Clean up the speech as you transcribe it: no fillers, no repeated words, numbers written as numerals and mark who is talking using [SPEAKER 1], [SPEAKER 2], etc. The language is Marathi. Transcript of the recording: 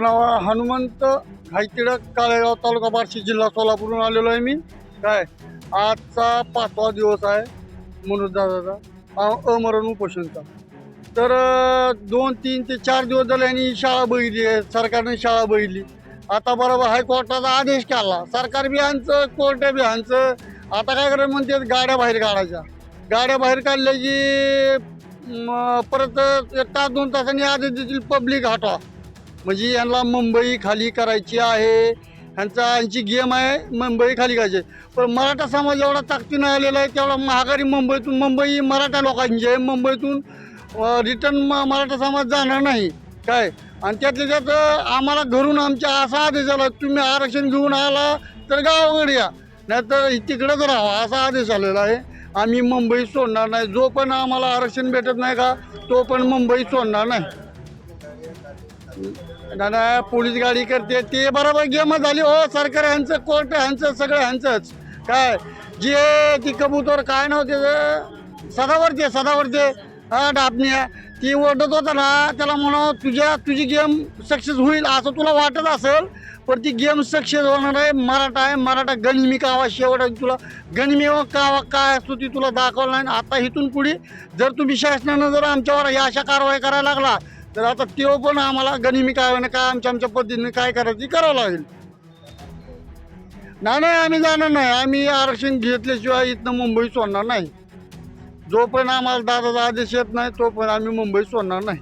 [SPEAKER 1] नाव हनुमंत हायतिडक काळेगाव तालुका बार्शी जिल्हा सोलापूरहून आलेलो आहे मी. काय आजचा 5वा दिवस आहे मनोज दादाचा अमरण उपोषणचा. तर 2, 3 ते 4 दिवस झाले यांनी शाळा बघितली आहे, सरकारने शाळा बघितली. आता बरोबर हायकोर्टाचा आदेश काढला, सरकार बी ह्यांचं कोर्ट बी ह्यांचं. आता काय करायचं म्हणते, गाड्या बाहेर काढायच्या. गाड्या बाहेर काढल्या की परत 1 तास 2 तासांनी आदेश देतील पब्लिक हटवा. म्हणजे यांना मुंबई खाली करायची आहे, ह्यांची गेम आहे मुंबई खाली करायची. पण मराठा समाज एवढा ताकदीनं आलेला आहे, तेवढा महागारी मुंबई मराठा लोकांची आहे. मुंबईतून रिटर्न मराठा समाज जाणार नाही काय. आणि त्यातल्या त्यात आम्हाला घरून आमच्या असा आदेश आला, तुम्ही आरक्षण घेऊन आला तर गावाकडे या, नाहीतर तिकडंच राहा असा आदेश आलेला आहे. आम्ही मुंबई सोडणार नाही, जो पण आम्हाला आरक्षण भेटत नाही का तो पण मुंबई सोडणार नाही. ना पोलीस गाडी करते ते बरोबर गेम झाली हो. सरकार ह्यांचं, कोर्ट ह्यांचं, सगळं ह्यांचंच. काय जे ती कबूतर काय नव्हते सदावरते डापण्या ती ओढत होता ना, त्याला म्हणा तुझी गेम सक्सेस होईल असं तुला वाटत असेल, पण ती गेम सक्सेस होणार आहे. मराठा गनिमी कावा शेवट तुला गनिमी कावा काय असतो ती तुला दाखवलं नाही. आता इथून पुढे जर तुम्ही शासनानं जर आमच्यावर या अशा कारवाई करायला लागला तर आता तो पण आम्हाला गनिमी काय काय आमच्या पद्धतीने काय करायची करावं लागेल. नाही आम्ही जाणार नाही. आम्ही आरक्षण घेतल्याशिवाय इथनं मुंबई सोडणार नाही. जो पण आम्हाला दादाचा आदेश येत नाही तो पण आम्ही मुंबई सोडणार नाही.